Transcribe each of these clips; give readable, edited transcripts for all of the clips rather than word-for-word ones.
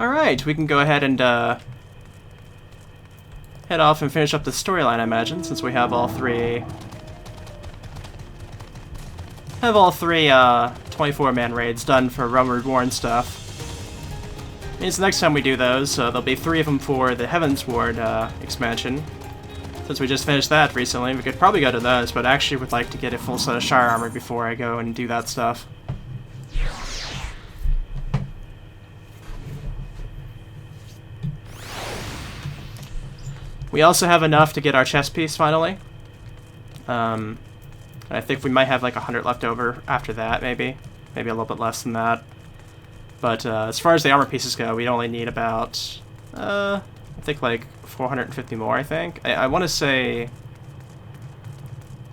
Alright, we can go ahead and head off and finish up the storyline, I imagine, since we have all three... 24-man raids done for Realm Reborn stuff. Means the next time we do those, there'll be 3 of them for the Heavensward expansion. Since we just finished that recently, we could probably go to those, but I actually would like to get a full set of Shire Armor before I go and do that stuff. We also have enough to get our chess piece finally. I think we might have like 100 left over after that, maybe. Maybe a little bit less than that. But as far as the armor pieces go, we only need about, I think like 450 more, I think. I want to say,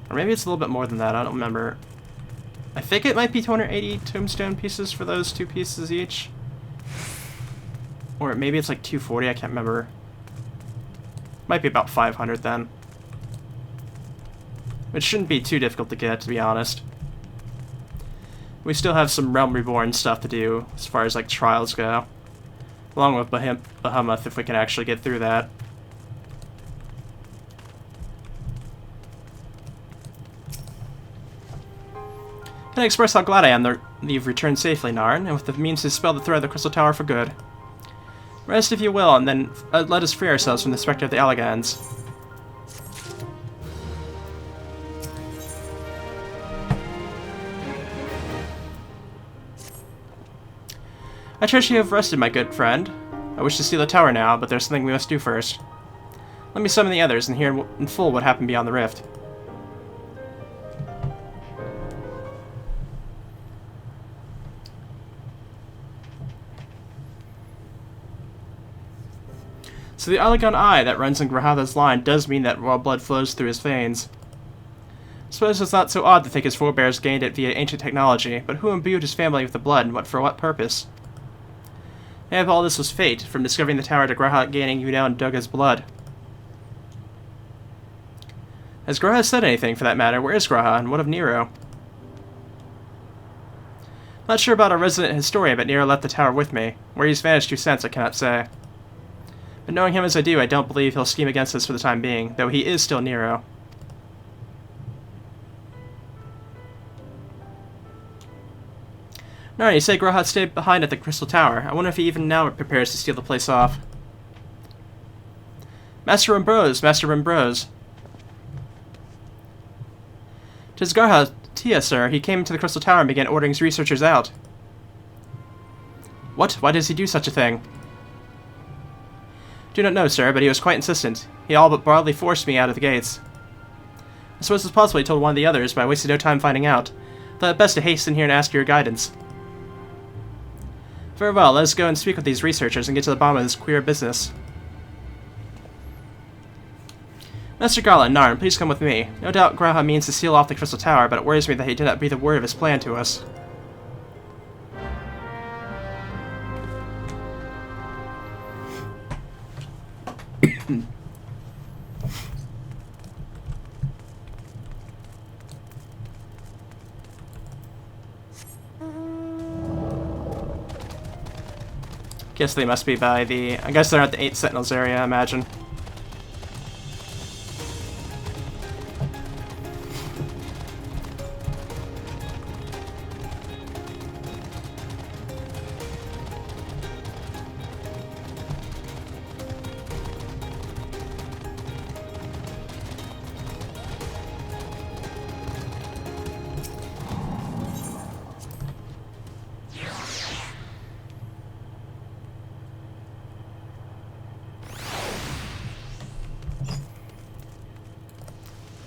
or maybe it's a little bit more than that, I don't remember. I think it might be 280 tombstone pieces for those 2 pieces each. Or maybe it's like 240, I can't remember. Might be about 500 then. Which shouldn't be too difficult to get, to be honest. We still have some Realm Reborn stuff to do, as far as like trials go. Along with Behemoth, if we can actually get through that. Can I express how glad I am that you've returned safely, Narn, and with the means to dispel the threat of the Crystal Tower for good. Rest if you will, and then let us free ourselves from the specter of the Allegans. I trust you have rested, my good friend. I wish to steal the tower now, but there's something we must do first. Let me summon the others and hear in full what happened beyond the rift. So the Allegan Eye that runs in Grahada's line does mean that royal blood flows through his veins. I suppose it's not so odd to think his forebears gained it via ancient technology, but who imbued his family with the blood, and for what purpose? Maybe all this was fate, from discovering the tower to Graha gaining you down Dugga's blood. Has Graha said anything, for that matter? Where is Graha, and what of Nero? Not sure about our resident historian, but Nero left the tower with me. Where he's vanished 2 cents, I cannot say. But knowing him as I do, I don't believe he'll scheme against us for the time being, though he is still Nero. No, you say Graha stayed behind at the Crystal Tower. I wonder if he even now prepares to steal the place off. Master Ambrose, Master Ambrose. 'Tis Graha, Tia, sir. He came into the Crystal Tower and began ordering his researchers out. What? Why does he do such a thing? Do not know, sir, but he was quite insistent. He all but broadly forced me out of the gates. I suppose it's possible he told one of the others, but I wasted no time finding out. Thought it best to hasten here and ask your guidance. Very well, let us go and speak with these researchers and get to the bottom of this queer business. Master Garland, Narn, please come with me. No doubt Graha means to seal off the Crystal Tower, but it worries me that he did not breathe a word of his plan to us. Guess they must be by the... I guess they're at the 8 Sentinels area, I imagine.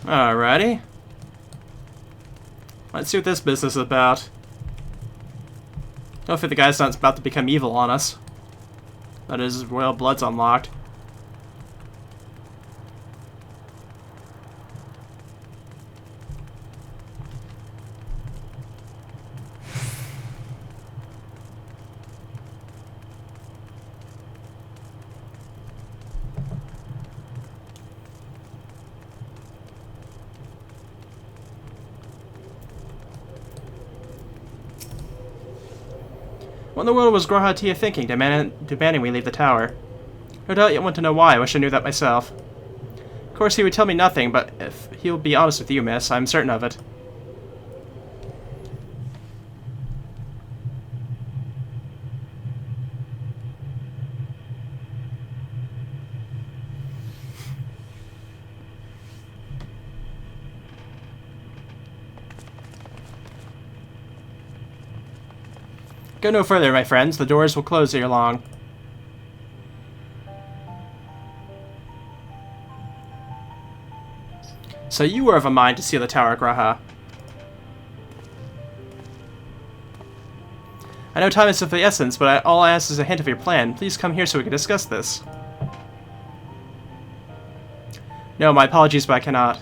Alrighty. Let's see what this business is about. Hopefully the guy's not about to become evil on us. That is, royal blood's unlocked. What in the world was Grahatia thinking, demanding we leave the tower? No doubt you want to know why. I wish I knew that myself. Of course, he would tell me nothing, but if he'll be honest with you, miss, I'm certain of it. Go no further, my friends. The doors will close ere long. So you were of a mind to seal the tower, Graha. I know time is of the essence, but all I ask is a hint of your plan. Please come here so we can discuss this. No, my apologies, but I cannot.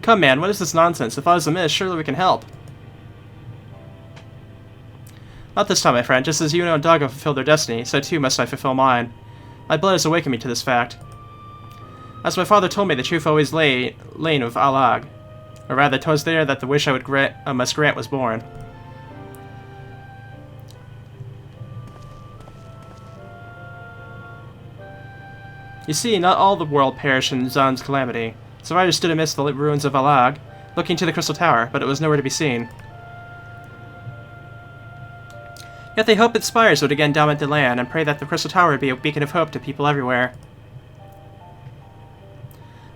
Come, man, what is this nonsense? If I was amiss, surely we can help. Not this time, my friend. Just as you and Daga fulfilled their destiny, so too must I fulfill mine. My blood has awakened me to this fact. As my father told me, the truth always lay of Alag. Or rather, 'twas there that the wish I must grant was born. You see, not all the world perished in Zan's calamity. Survivors stood amidst the ruins of Alag, looking to the Crystal Tower, but it was nowhere to be seen. Yet they hoped its spires would again dominate the land, and pray that the Crystal Tower would be a beacon of hope to people everywhere.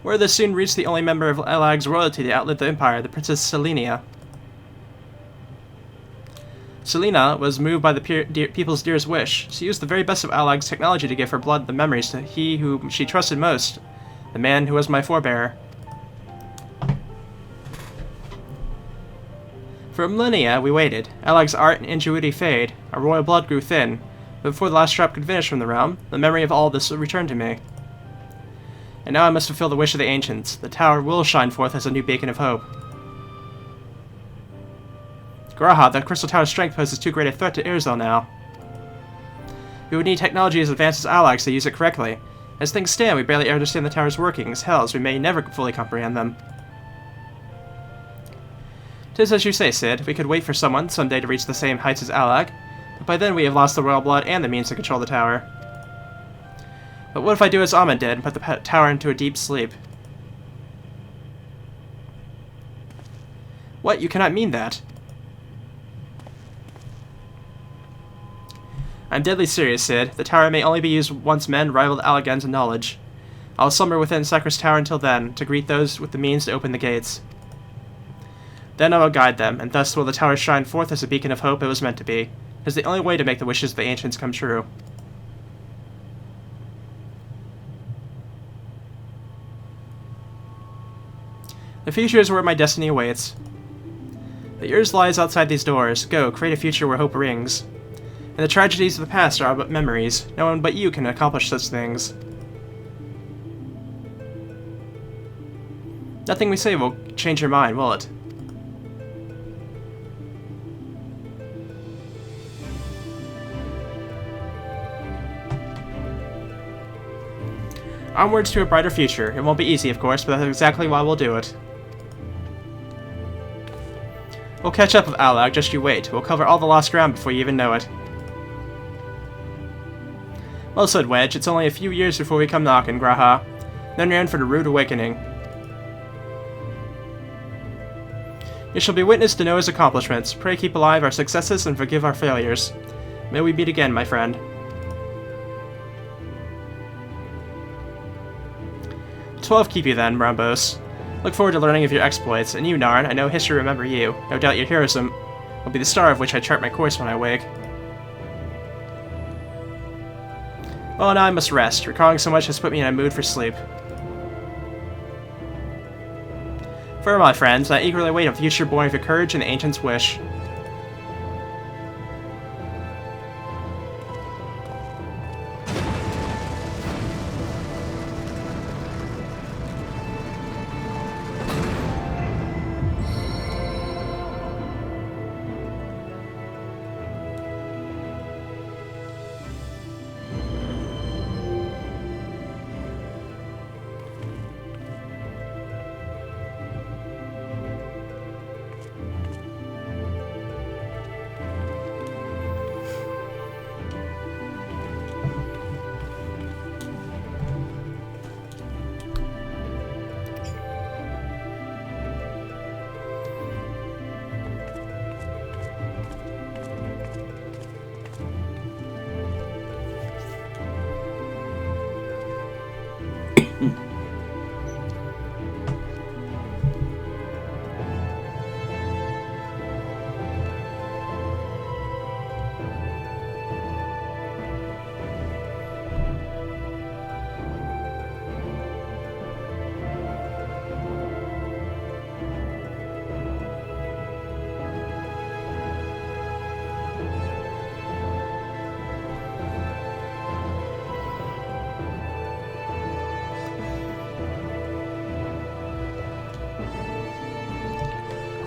Word this soon reached the only member of Alag's royalty to outlive the Empire, the Princess Selenia. Selena was moved by the people's dearest wish. She used the very best of Alag's technology to give her blood the memories to he whom she trusted most, the man who was my forebearer. For millennia, we waited. Alag's art and ingenuity fade. Our royal blood grew thin. But before the last drop could vanish from the realm, the memory of all this returned to me. And now I must fulfill the wish of the ancients. The tower will shine forth as a new beacon of hope. Graha, the Crystal Tower's strength poses too great a threat to Irzel now. We would need technology as advanced as Alag's to use it correctly. As things stand, we barely understand the tower's workings. Hell, we may never fully comprehend them. 'Tis as you say, Cid. We could wait for someone someday to reach the same heights as Alag, but by then we have lost the royal blood and the means to control the tower. But what if I do as Amon did and put the tower into a deep sleep? What? You cannot mean that. I'm deadly serious, Cid. The tower may only be used once men rival Alagans in knowledge. I'll slumber within Sacri's tower until then, to greet those with the means to open the gates. Then I will guide them, and thus will the tower shine forth as a beacon of hope it was meant to be. It is the only way to make the wishes of the ancients come true. The future is where my destiny awaits. But yours lies outside these doors. Go, create a future where hope rings. And the tragedies of the past are but memories. No one but you can accomplish such things. Nothing we say will change your mind, will it? Onwards to a brighter future. It won't be easy, of course, but that's exactly why we'll do it. We'll catch up with Alag, just you wait. We'll cover all the lost ground before you even know it. Well said, Wedge. It's only a few years before we come knocking, Graha. Then you're in for the rude awakening. You shall be witness to Noah's accomplishments. Pray keep alive our successes and forgive our failures. May we meet again, my friend. 12 keep you then, Brambos. Look forward to learning of your exploits, and you, Narn, I know history will remember you. No doubt your heroism will be the star of which I chart my course when I wake. Well, now I must rest. Recalling so much has put me in a mood for sleep. Farewell, my friends. I eagerly await a future born of your courage and the ancient's wish.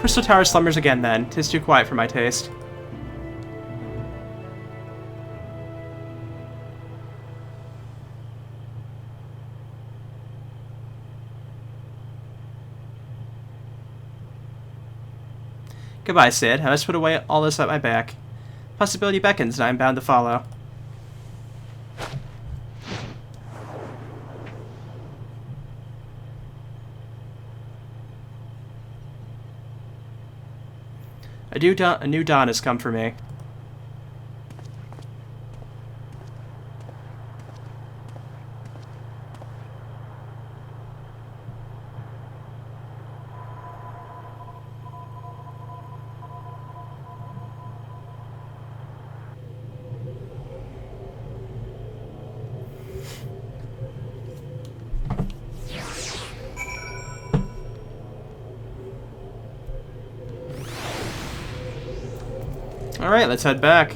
Crystal Tower slumbers again then. 'Tis too quiet for my taste. Goodbye, Sid. I must put away all this at my back. Possibility beckons, and I am bound to follow. A new dawn has come for me. Alright, let's head back.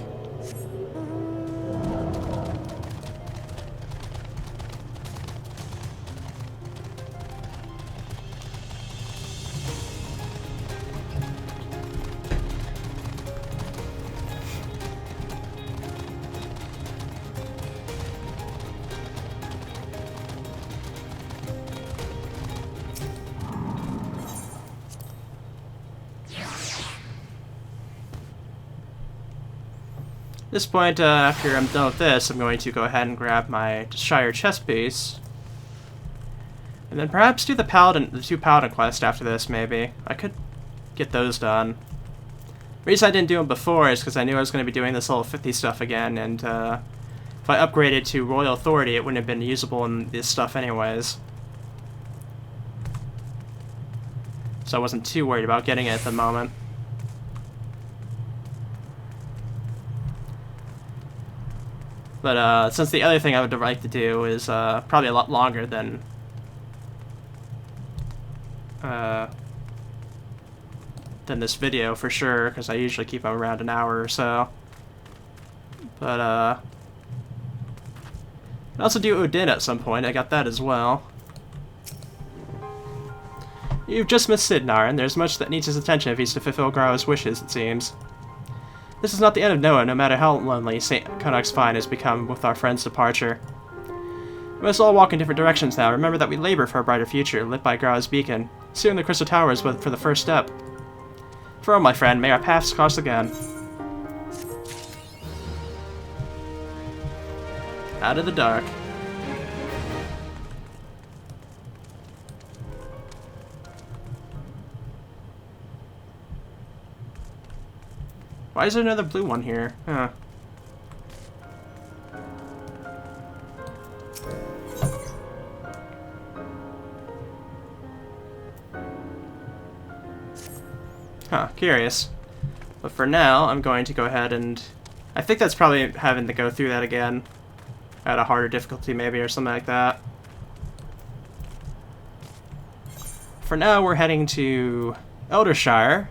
At this point, after I'm done with this, I'm going to go ahead and grab my Shire chest piece. And then perhaps do the two Paladin quests after this, maybe. I could get those done. The reason I didn't do them before is because I knew I was going to be doing this level 50 stuff again, and if I upgraded to Royal Authority, it wouldn't have been usable in this stuff anyways. So I wasn't too worried about getting it at the moment. But since the other thing I would like to do is probably a lot longer than this video for sure, because I usually keep them around an hour or so. But I'd also do Odin at some point. I got that as well. You've just missed Sidnar, and there's much that needs his attention if he's to fulfill Grao's wishes, it seems. This is not the end of Noah, no matter how lonely St. Konak's Fine has become with our friend's departure. We must all walk in different directions now. Remember that we labor for a brighter future, lit by Grao's beacon. Soon the Crystal Tower is for the first step. Farewell, my friend. May our paths cross again. Out of the dark. Why is there another blue one here? Huh. Huh, curious. But for now, I'm going to go ahead and... I think that's probably having to go through that again. At a harder difficulty, maybe, or something like that. For now, we're heading to Eldershire.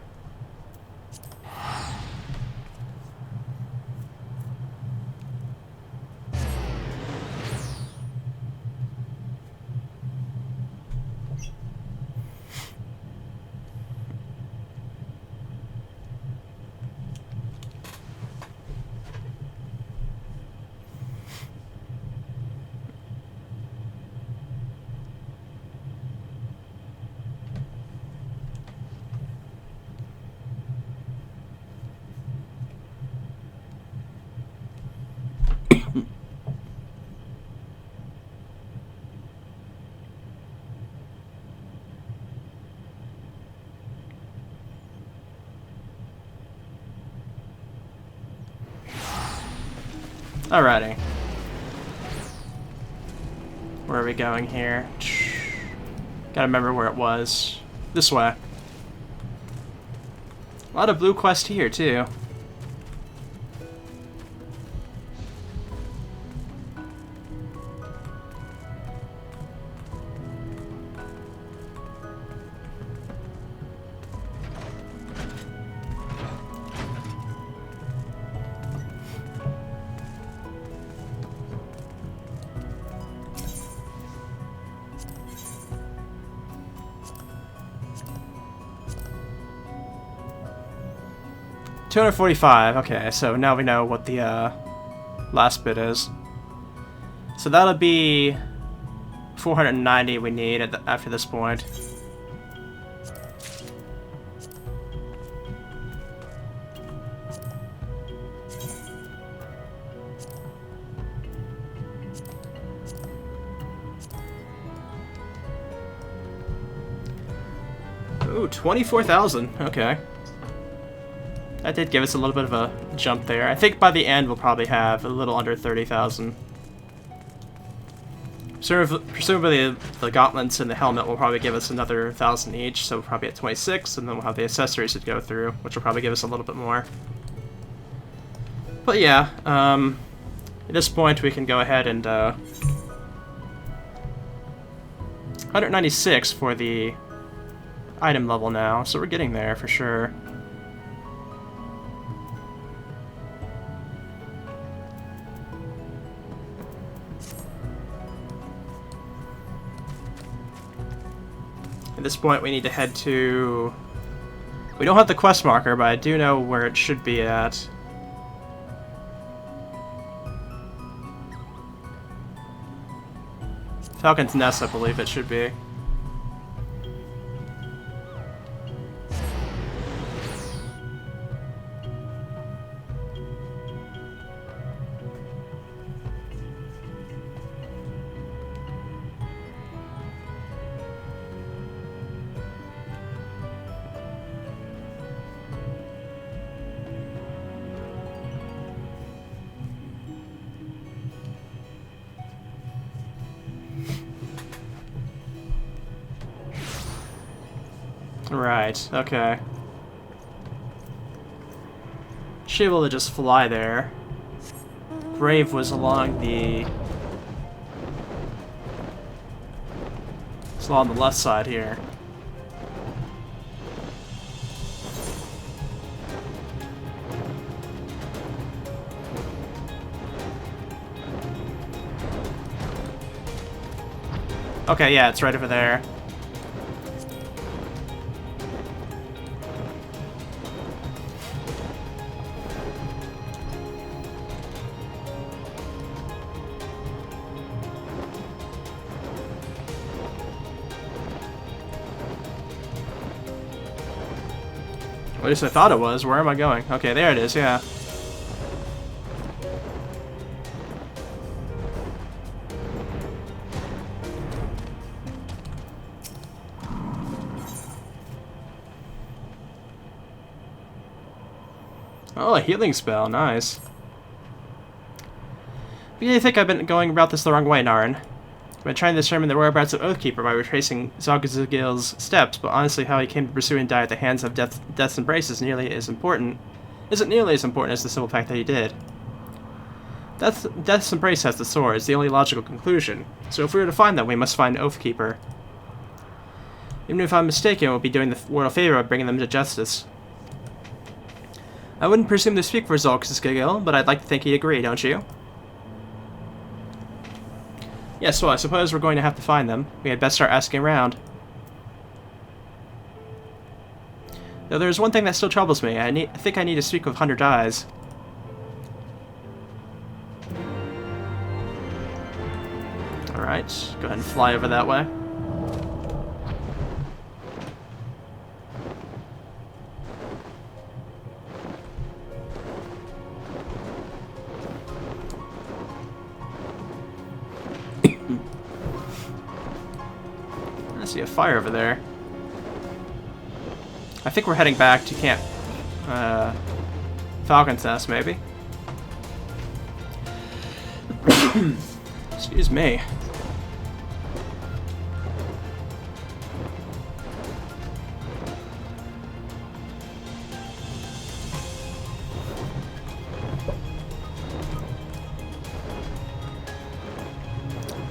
Alrighty. Where are we going here? Gotta remember where it was. This way. A lot of blue quest here, too. 245, okay, so now we know what the last bit is. So that'll be 490 we need after this point. Ooh, 24,000, okay. That did give us a little bit of a jump there. I think by the end we'll probably have a little under 30,000. Presumably the gauntlets and the helmet will probably give us another 1,000 each, so we'll probably at 26, and then we'll have the accessories to go through, which will probably give us a little bit more. But yeah, at this point we can go ahead and 196 for the item level now, so we're getting there for sure. At this point we need to head to... We don't have the quest marker, but I do know where it should be at. Falcon's Nest, I believe it should be. Right, okay. Should be able to just fly there. Brave was along the... It's along the left side here. Okay, yeah, it's right over there. At least I thought it was. Where am I going? Okay, there it is, yeah. Oh, a healing spell. Nice. But you think I've been going about this the wrong way, Narin. I've been trying to determine the whereabouts of Oathkeeper by retracing Zogazigil's steps, but honestly how he came to pursue and die at the hands of Death's Embrace isn't nearly as important as the simple fact that he did. Death's Embrace has the sword, it's the only logical conclusion. So if we were to find them, we must find Oathkeeper. Even if I'm mistaken, we'll be doing the world a favor by bringing them to justice. I wouldn't presume to speak for Zogazigil, but I'd like to think he'd agree, don't you? Yes, well, I suppose we're going to have to find them. We had best start asking around. Though there's one thing that still troubles me. I think I need to speak with Hundred Eyes. Alright, go ahead and fly over that way. I see a fire over there. I think we're heading back to Camp Falcon's Nest, maybe. Excuse me.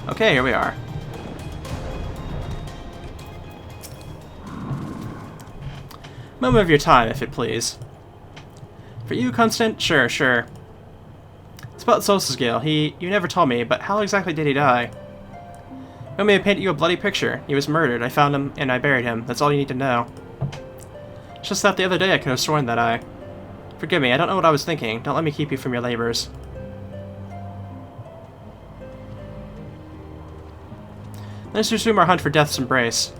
Okay, here we are. Moment of your time, if it please. For you, Constant? Sure, sure. It's about Zogazigil. You never told me, but how exactly did he die? Want me to paint you a bloody picture? He was murdered. I found him, and I buried him. That's all you need to know. It's just that the other day I could have sworn that Forgive me, I don't know what I was thinking. Don't let me keep you from your labors. Let's resume our hunt for Death's Embrace.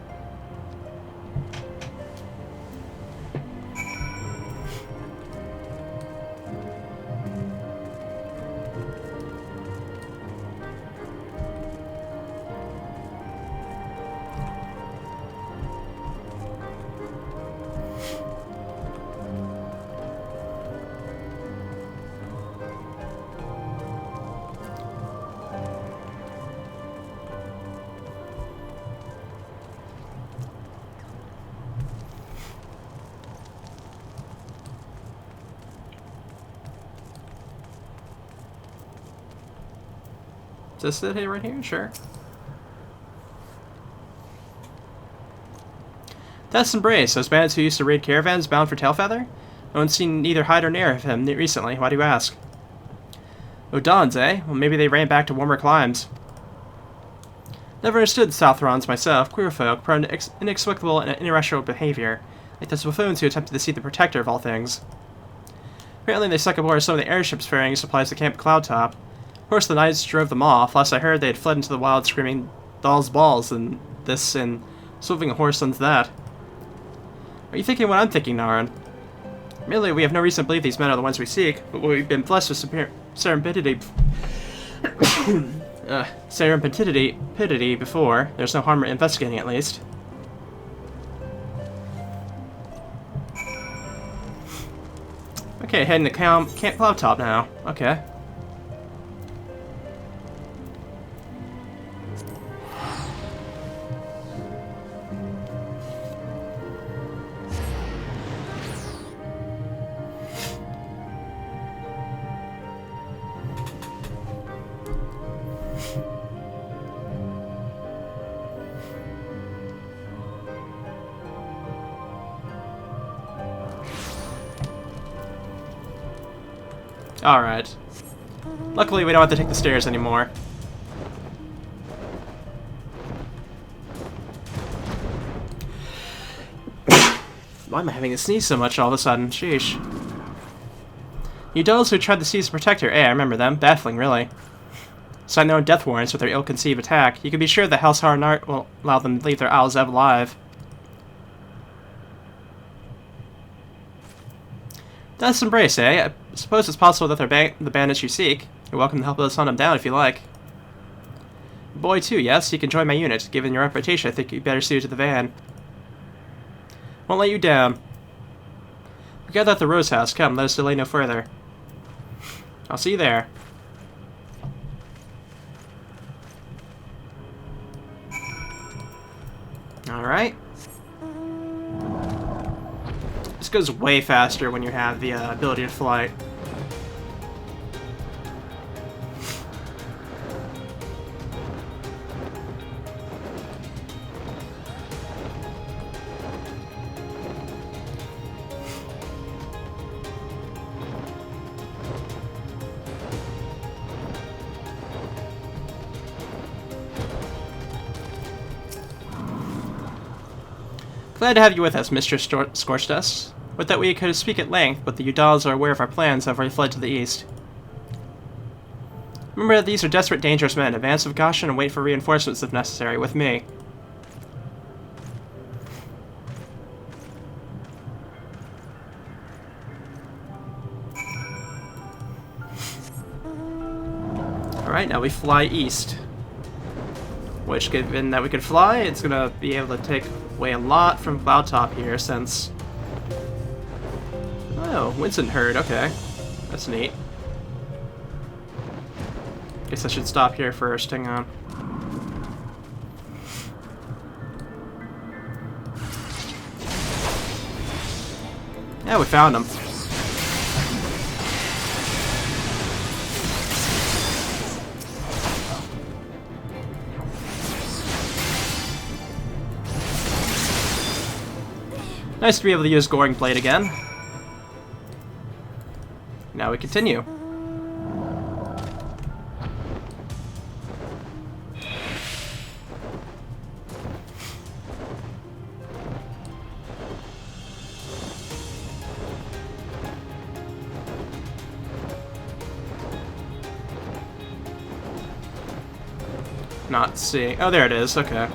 Is this it right here? Sure. Death's Embrace, those bandits who used to raid caravans bound for Tailfeather? No one's seen neither hide or near of him recently. Why do you ask? Odons, eh? Well, maybe they ran back to warmer climes. Never understood the Southrons myself. Queer folk, prone to inexplicable and irrational behavior, like those buffoons who attempted to see the Protector of all things. Apparently they stuck aboard some of the airships ferrying supplies to Camp Cloudtop. Of course, the knights drove them off. Last I heard, they had fled into the wild, screaming "Dolls balls" and this and swooping a horse onto that. Are you thinking what I'm thinking, Naran? Merely, we have no reason to believe these men are the ones we seek, but we've been blessed with serendipity before. There's no harm in investigating, at least. Okay, heading to Camp Cloudtop now. Okay. Alright. Luckily, we don't have to take the stairs anymore. Why am I having to sneeze so much all of a sudden? Sheesh. You dolls who tried to seize the Protector. I remember them. Baffling, really. Signed their own death warrants with their ill-conceived attack. You can be sure that Hellsar Nart will allow them to leave their Isles Ev alive. Death's Embrace, eh? I suppose it's possible that they're the bandits you seek. You're welcome to help us hunt them down if you like. Boy, too, yes? You can join my unit. Given your reputation, I think you'd better suit to the van. Won't let you down. We gather at the Rose House. Come, let us delay no further. I'll see you there. Alright. This goes way faster when you have the ability to fly. Glad to have you with us, Mr. Scorched Us. Would that we could speak at length, but the Udals are aware of our plans and have already fled to the east. Remember that these are desperate, dangerous men. Advance with caution and wait for reinforcements if necessary, with me. Alright, now we fly east. Which, given that we could fly, it's gonna be able to take away a lot from Cloudtop here, since... Oh, Winston Herd, okay. That's neat. Guess I should stop here first, hang on. Yeah, we found him. Nice to be able to use Goring Blade again. Now we continue. not seeing... Oh, there it is. Okay.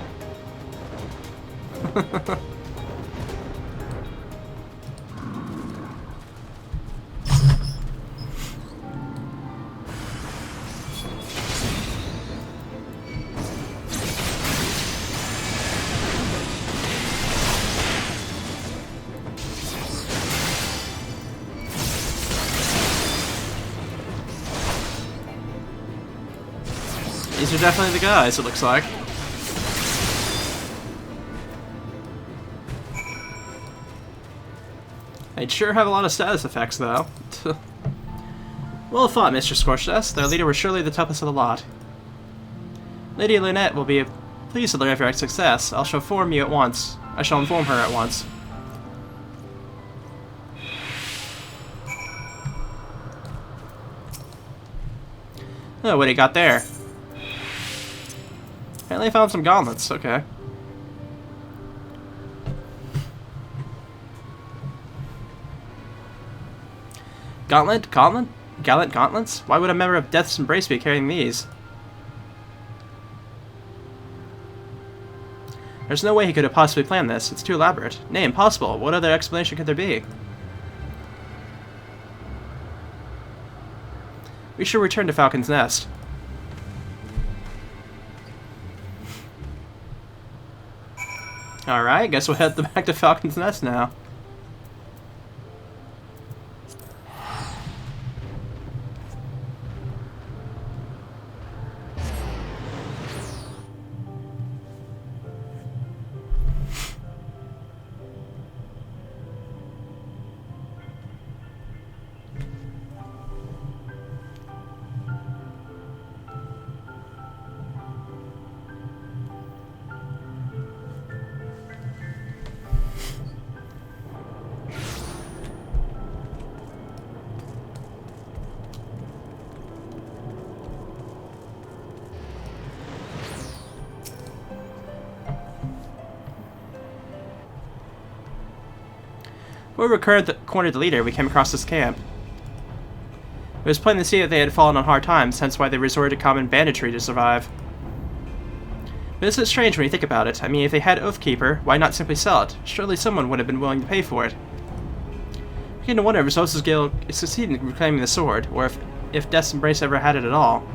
These are definitely the guys, it looks like. They'd sure have a lot of status effects, though. Well thought, Mr. Scorchdust. Their leader was surely the toughest of the lot. Lady Lynette will be pleased to learn of your success. I shall inform you at once. I shall inform her at once. Oh, what do you got there? Apparently I found some gauntlets, okay. Gauntlet? Gauntlet? Gallant gauntlets? Why would a member of Death's Embrace be carrying these? There's no way he could have possibly planned this. It's too elaborate. Nay, impossible. What other explanation could there be? We should return to Falcon's Nest. Alright, guess we'll head back to Falcon's Nest now. When we cornered the leader, we came across this camp. It was plain to see that they had fallen on hard times, hence why they resorted to common banditry to survive. But isn't it strange when you think about it? I mean, if they had Oathkeeper, why not simply sell it? Surely someone would have been willing to pay for it. I begin to wonder if Zosa's guild succeeded in reclaiming the sword, or if Death's Embrace ever had it at all.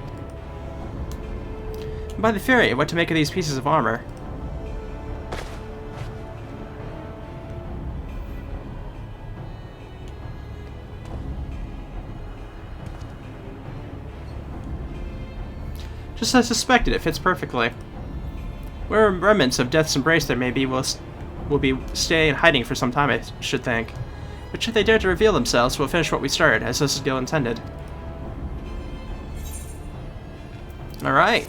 And by the Fury, what to make of these pieces of armor? Just as I suspected, it fits perfectly. Where remnants of Death's Embrace there may be will be stay in hiding for some time, I should think. But should they dare to reveal themselves, we'll finish what we started, as this guild intended. Alright.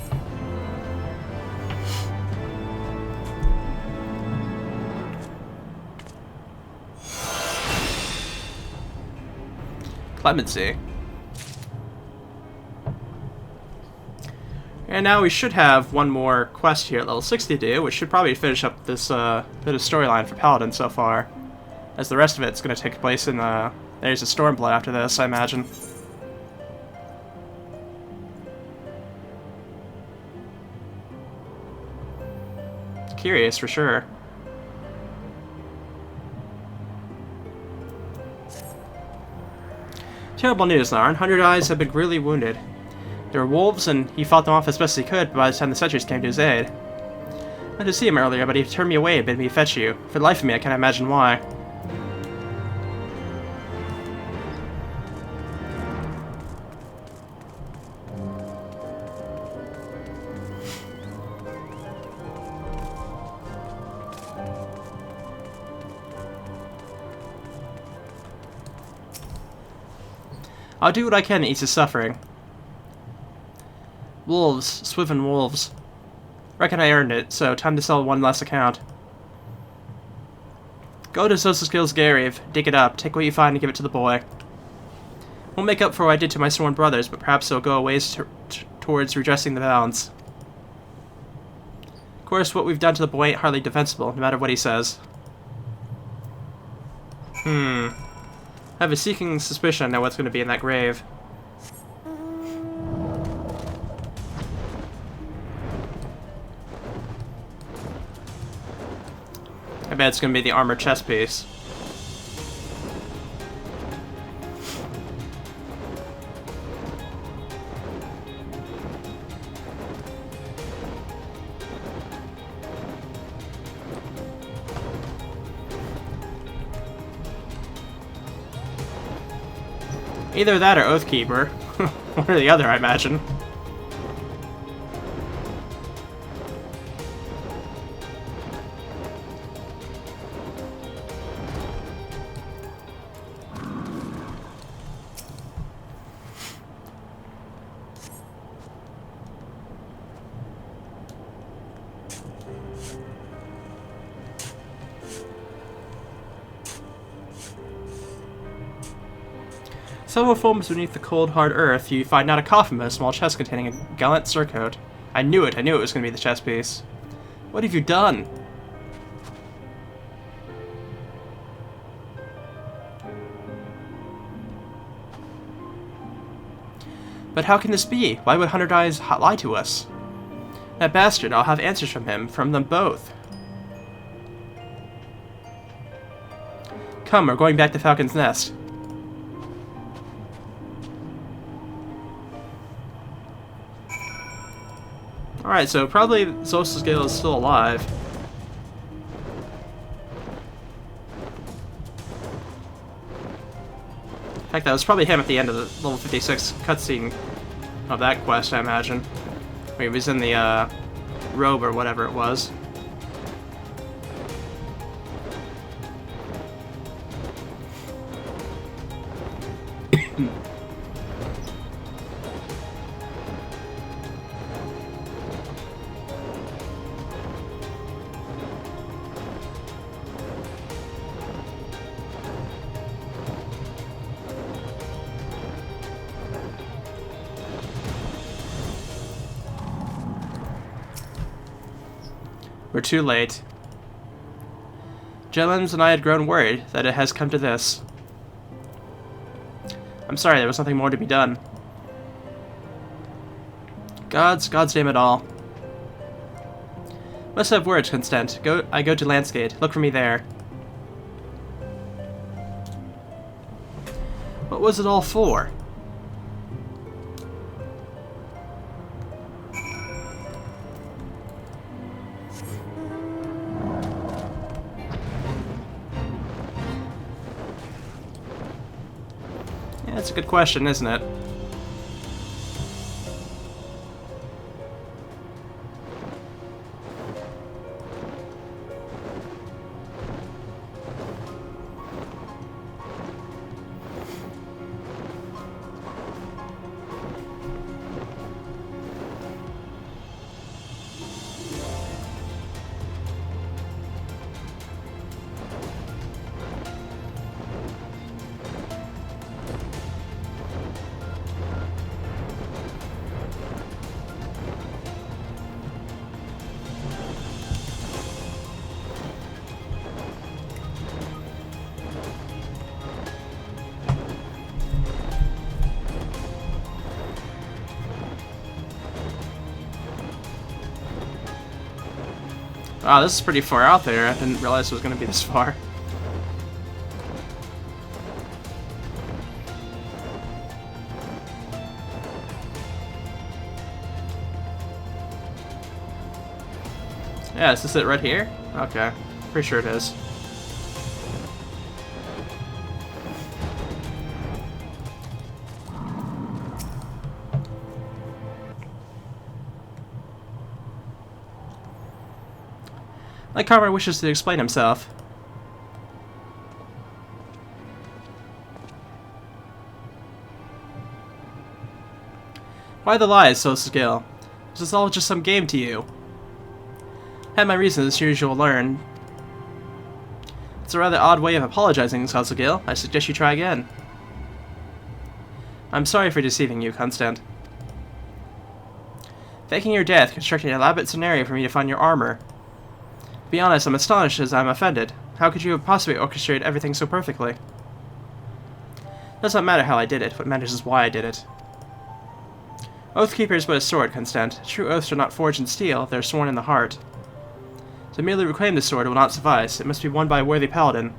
Clemency. And now we should have one more quest here at level 60 to do, which should probably finish up this bit of storyline for Paladin so far. As the rest of it's going to take place in there's a Stormblood after this, I imagine. Curious, for sure. Terrible news, Larn. 100 Eyes have been really wounded. There were wolves, and he fought them off as best he could by the time the sentries came to his aid. I went to see him earlier, but he turned me away and bid me fetch you. For the life of me, I can't imagine why. I'll do what I can to ease his suffering. Wolves, Swiven wolves. Reckon I earned it, so time to sell one less account. Go to Zosa's Guild's Grave, dig it up, take what you find and give it to the boy. Won't make up for what I did to my sworn brothers, but perhaps it'll go a ways towards redressing the balance. Of course, what we've done to the boy ain't hardly defensible, no matter what he says. I have a seeking suspicion I know what's going to be in that grave. bet it's gonna be the armored chest piece. Either that or Oathkeeper. One or the other, I imagine. Several forms beneath the cold, hard earth, you find not a coffin but a small chest containing a gallant surcoat. I knew it was going to be the chest piece. What have you done? But how can this be? Why would Hunter Eyes lie to us? That bastard, I'll have answers from him, from them both. Come, we're going back to Falcon's Nest. Alright, so probably Zosgale is still alive. In fact, that was probably him at the end of the level 56 cutscene of that quest, I imagine. Where he was in the robe or whatever it was. We're too late. Jellens and I had grown worried that it has come to this. I'm sorry, there was nothing more to be done. God's damn it all. Must have words, Constant. I go to Landscape. Look for me there. What was it all for? Yeah, that's a good question, isn't it? Wow, this is pretty far out there. I didn't realize it was going to be this far. Yeah, is this it right here? Okay, pretty sure it is. Like Carver wishes to explain himself. Why the lies, Sosgil? This is all just some game to you. Had my reasons, as usual, learn. It's a rather odd way of apologizing, Sosgil. I suggest you try again. I'm sorry for deceiving you, Constant. Faking your death, constructing an elaborate scenario for me to find your armor. To be honest, I'm astonished as I'm offended. How could you have possibly orchestrated everything so perfectly? It does not matter how I did it. What matters is why I did it. Oathkeeper is but a sword, Constant. True oaths are not forged in steel, they are sworn in the heart. To merely reclaim the sword will not suffice. It must be won by a worthy paladin.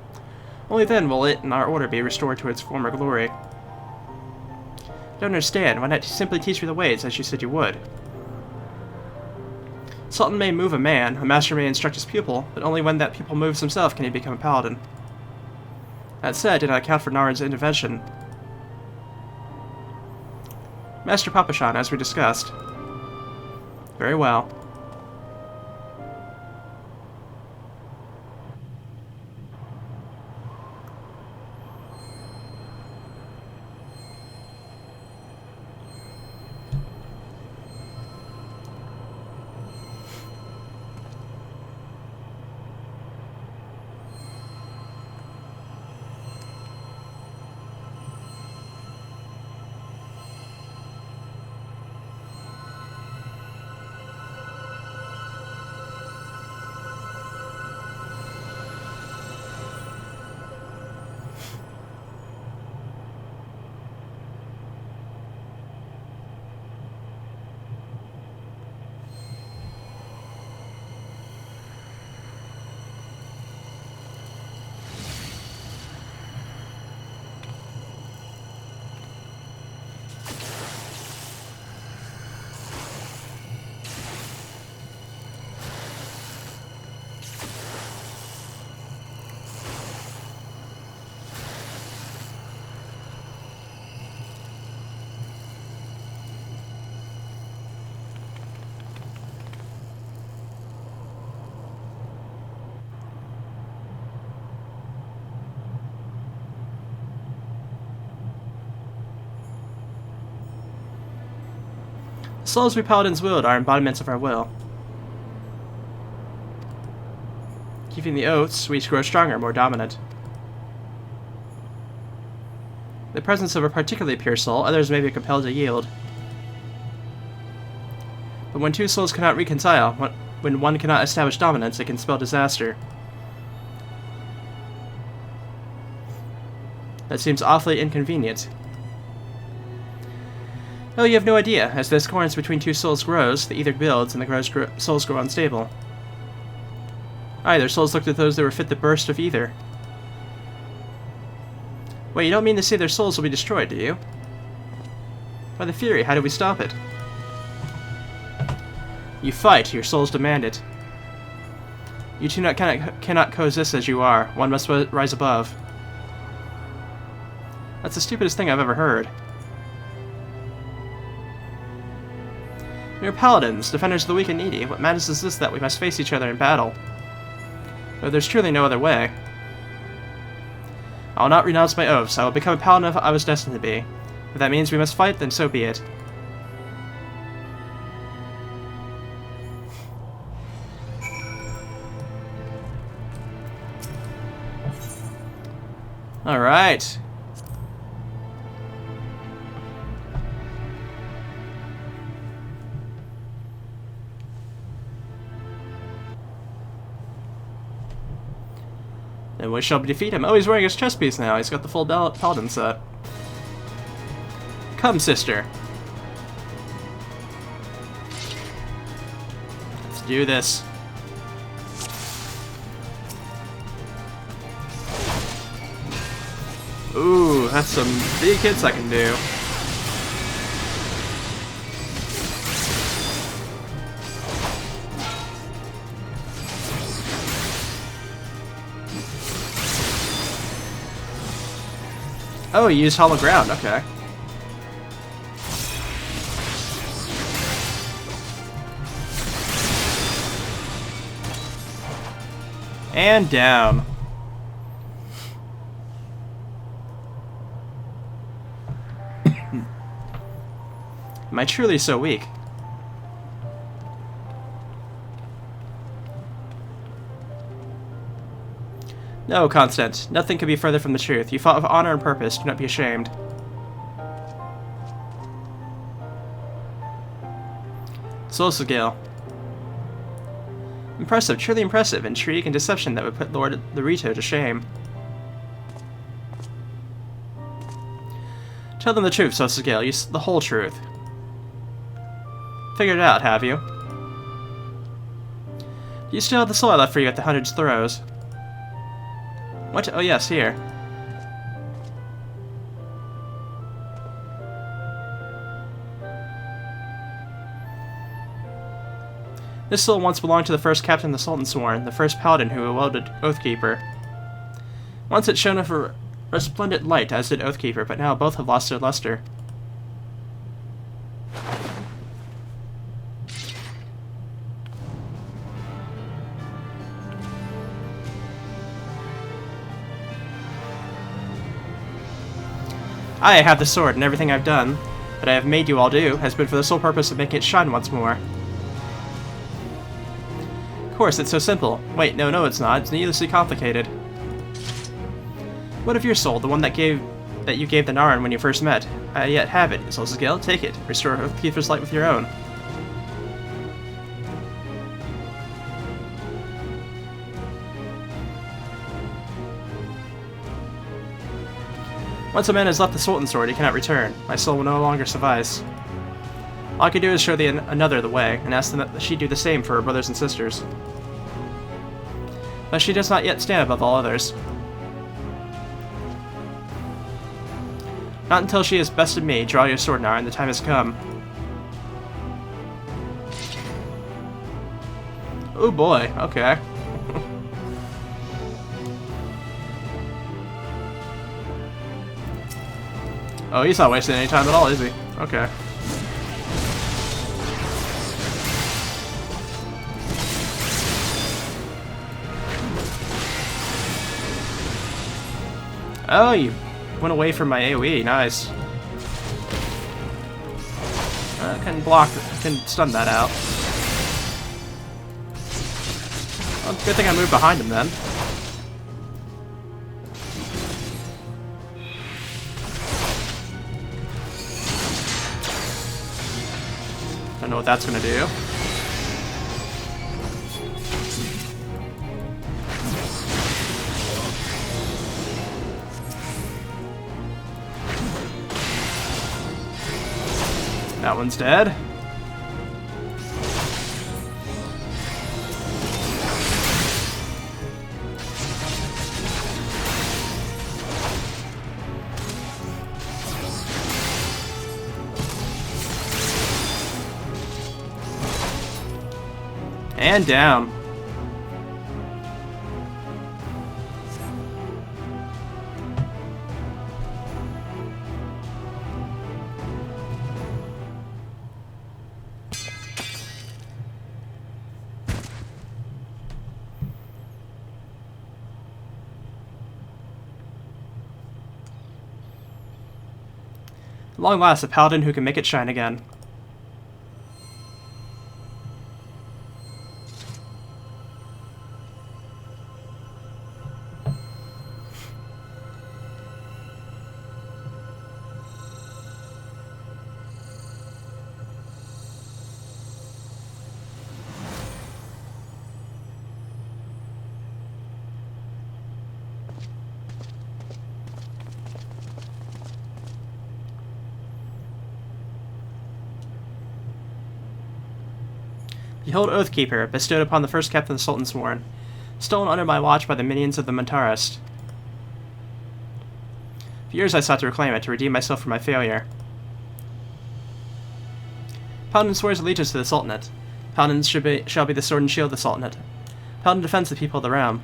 Only then will it and our order be restored to its former glory. I don't understand. Why not simply teach me the ways, as you said you would? Sultan may move a man, a master may instruct his pupil, but only when that pupil moves himself can he become a paladin. That said, did not account for Narin's intervention. Master Papashan, as we discussed. Very well. The souls we paladins wield are embodiments of our will. Keeping the oaths, we grow stronger, more dominant. In the presence of a particularly pure soul, others may be compelled to yield. But when two souls cannot reconcile, when one cannot establish dominance, it can spell disaster. That seems awfully inconvenient. Oh, you have no idea. As the discordance between two souls grows, the ether builds, and the souls grow unstable. Aye, their souls looked at those that were fit to burst of ether. Wait, you don't mean to say their souls will be destroyed, do you? By the Fury, how do we stop it? You fight, your souls demand it. You two cannot coexist as you are. One must rise above. That's the stupidest thing I've ever heard. We are paladins, defenders of the weak and needy. What matters is this, that we must face each other in battle. Though there's truly no other way. I will not renounce my oaths. I will become a paladin I was destined to be. If that means we must fight, then so be it. Alright. Then we shall defeat him. Oh, he's wearing his chest piece now. He's got the full paladin set. Come, sister. Let's do this. Ooh, that's some big hits I can do. Oh, you used hollow ground, okay. And down. Am I truly so weak? No, Constant. Nothing could be further from the truth. You fought with honor and purpose. Do not be ashamed. Solsagale. Impressive, truly impressive. Intrigue and deception that would put Lord Larito to shame. Tell them the truth, Solsagale. The whole truth. Figured it out, have you? You still have the soul I left for you at the Hundred's Throws. What? Oh yes, here. This soul once belonged to the first captain of the Sultansworn, the first paladin who wielded Oathkeeper. Once it shone with a resplendent light, as did Oathkeeper, but now both have lost their luster. I have the sword, and everything I've done, that I have made you all do, has been for the sole purpose of making it shine once more. Of course, it's so simple. Wait, no, it's not. It's needlessly complicated. What of your soul, the one that you gave the Naran when you first met? I yet have it. Soul's Gale, take it. Restore Oathkeeper's light with your own. Once a man has left the Sultan's sword, he cannot return. My soul will no longer suffice. All I can do is show another the way, and ask them that she do the same for her brothers and sisters. But she does not yet stand above all others. Not until she has bested me. Draw your sword, Naran, the time has come. Oh boy, okay. Oh, he's not wasting any time at all, is he? Okay. Oh, you went away from my AoE. Nice. Can block, can stun that out. Well, good thing I moved behind him then. Don't know what that's gonna do. That one's dead. And down. At long last, a paladin who can make it shine again. Behold Oathkeeper, bestowed upon the first captain of the Sultansworn, stolen under my watch by the minions of the Mantarist. For years I sought to reclaim it, to redeem myself from my failure. Paladin swears allegiance to the Sultanate. Paladin shall be the sword and shield of the Sultanate. Paladin defends the people of the realm.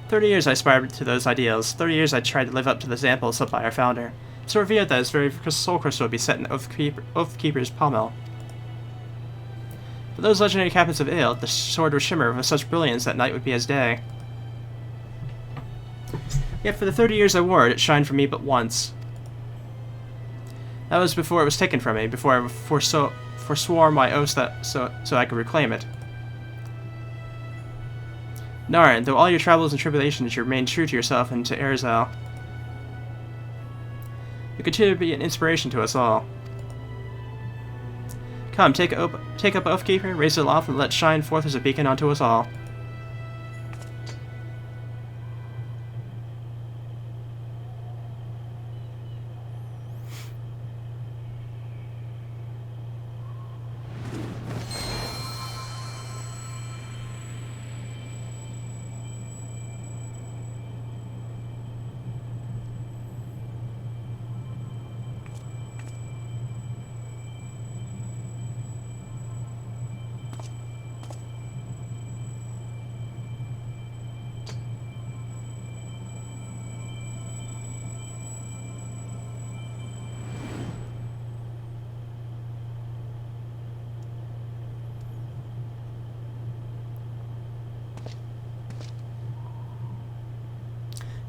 30 years I aspired to those ideals. 30 years I tried to live up to the example set by our founder. So revered that his very soul crystal would be set in Oathkeeper's pommel. For those legendary captains of Ale, the sword would shimmer with such brilliance that night would be as day. Yet for the 30 years I wore it, it shined for me but once. That was before it was taken from me, before I forswore my oaths so I could reclaim it. Naran, though all your troubles and tribulations, you remain true to yourself and to Erzal. You continue to be an inspiration to us all. Come, take up Oathkeeper, raise it aloft, and let it shine forth as a beacon unto us all.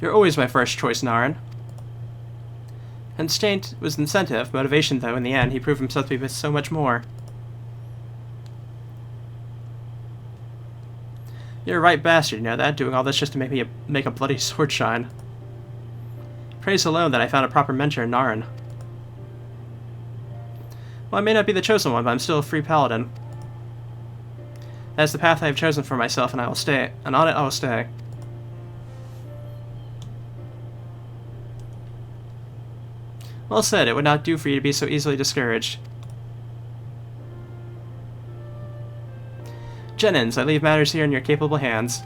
You're always my first choice, Naren. Instinct was incentive, motivation, though, in the end, he proved himself to be so much more. You're a right bastard, you know that? Doing all this just to make a bloody sword shine. Praise alone that I found a proper mentor in Naren. Well, I may not be the chosen one, but I'm still a free paladin. That is the path I have chosen for myself, and I will stay. And on it, I will stay. Well said, it would not do for you to be so easily discouraged. Jennings, I leave matters here in your capable hands.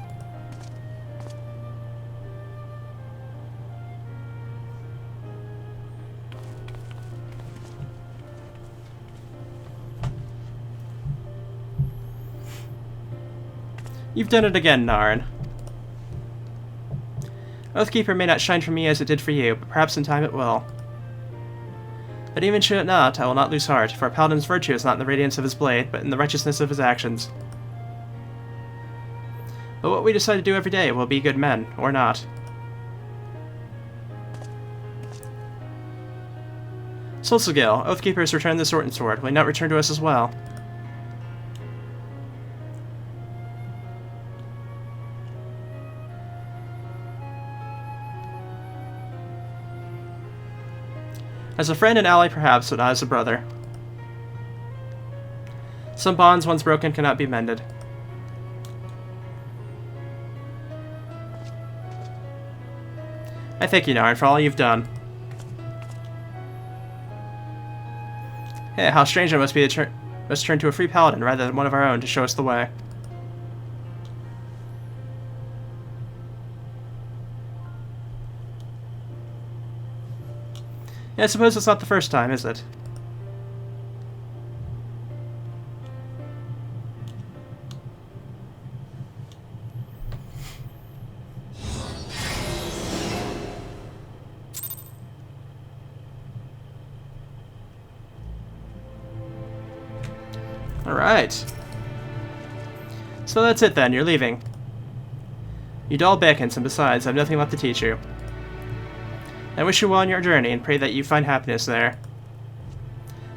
You've done it again, Naren. Oathkeeper may not shine for me as it did for you, but perhaps in time it will. But even should it not, I will not lose heart, for a paladin's virtue is not in the radiance of his blade, but in the righteousness of his actions. But what we decide to do every day will be good men, or not. Solsigil, Oathkeeper has returned the Sorting Sword. Will he not return to us as well? As a friend and ally, perhaps, but not as a brother. Some bonds once broken cannot be mended. I thank you, Naren, for all you've done. Hey, how strange it must be to turn to a free paladin rather than one of our own to show us the way. Yeah, I suppose it's not the first time, is it? Alright. So that's it then, you're leaving. You dull beckons, and besides, I have nothing left to teach you. I wish you well on your journey, and pray that you find happiness there.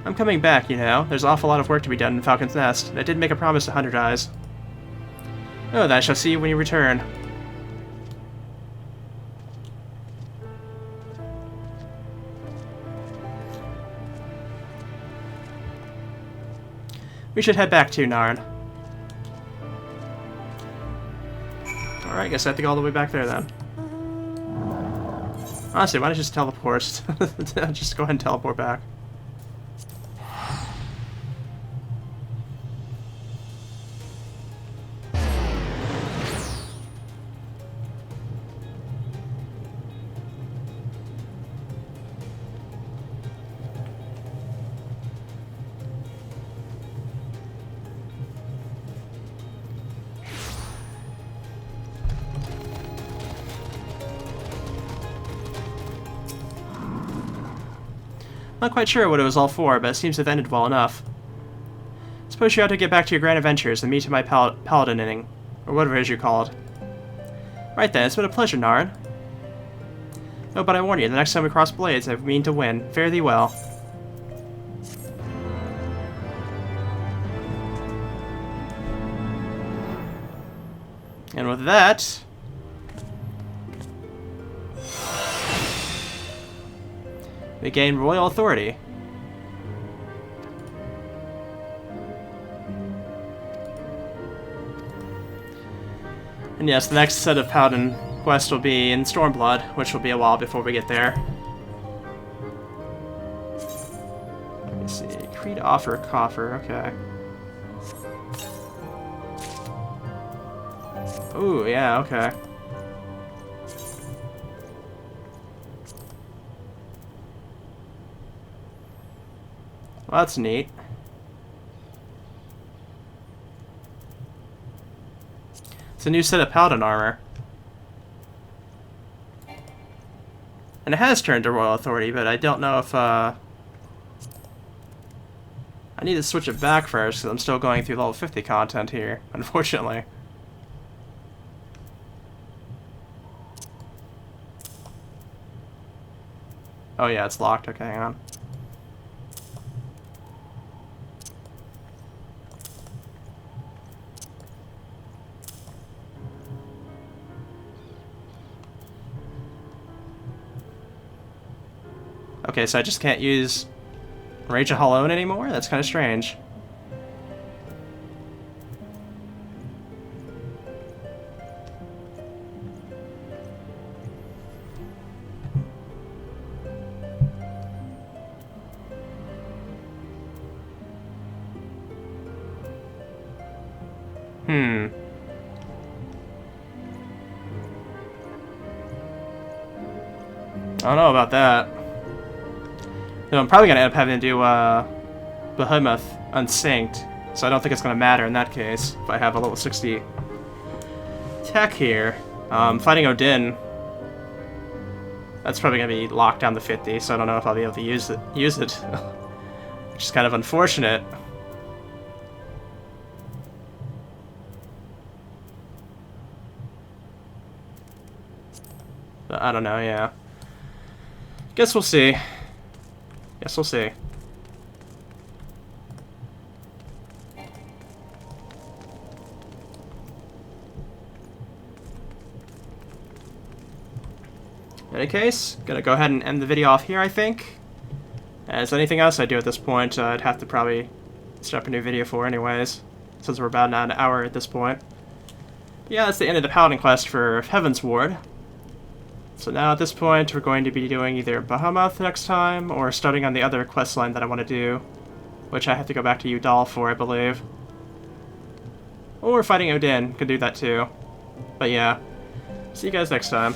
I'm coming back, you know. There's an awful lot of work to be done in Falcon's Nest, and I did make a promise to Hundred Eyes. Oh, that I shall see you when you return. We should head back too, Naren. Alright, guess I have to go all the way back there then. Honestly, why don't I just teleport? Just go ahead and teleport back. Not quite sure what it was all for, but it seems to have ended well enough. Suppose you ought to get back to your grand adventures and me to my paladining, or whatever it is you call it. Right then, it's been a pleasure, Naren. Oh, but I warn you, the next time we cross blades, I mean to win. Fare thee well. And with that... we gain royal authority. And yes, the next set of Paladin quests will be in Stormblood, which will be a while before we get there. Let me see. Creed Offer, Coffer, okay. Ooh, yeah, okay. Well, that's neat. It's a new set of Paladin armor. And it has turned to Royal Authority, but I don't know if, I need to switch it back first, because I'm still going through level 50 content here, unfortunately. Oh yeah, it's locked. Okay, hang on. Okay, so I just can't use Rage of Halone anymore? That's kind of strange. I don't know about that. No, I'm probably gonna end up having to do Behemoth unsynced, so I don't think it's gonna matter in that case if I have a level 60 tech here. Fighting Odin, that's probably gonna be locked down to 50, so I don't know if I'll be able to use it, which is kind of unfortunate. But I don't know, yeah. Guess we'll see. Guess we'll see. In any case, gonna go ahead and end the video off here, I think. As anything else I do at this point, I'd have to probably start up a new video for anyways, since we're about an hour at this point. But yeah, that's the end of the Paladin quest for Heaven's Ward. So now at this point, we're going to be doing either Behemoth next time, or starting on the other quest line that I want to do, which I have to go back to Udal for, I believe. Or fighting Odin, could do that too. But yeah, see you guys next time.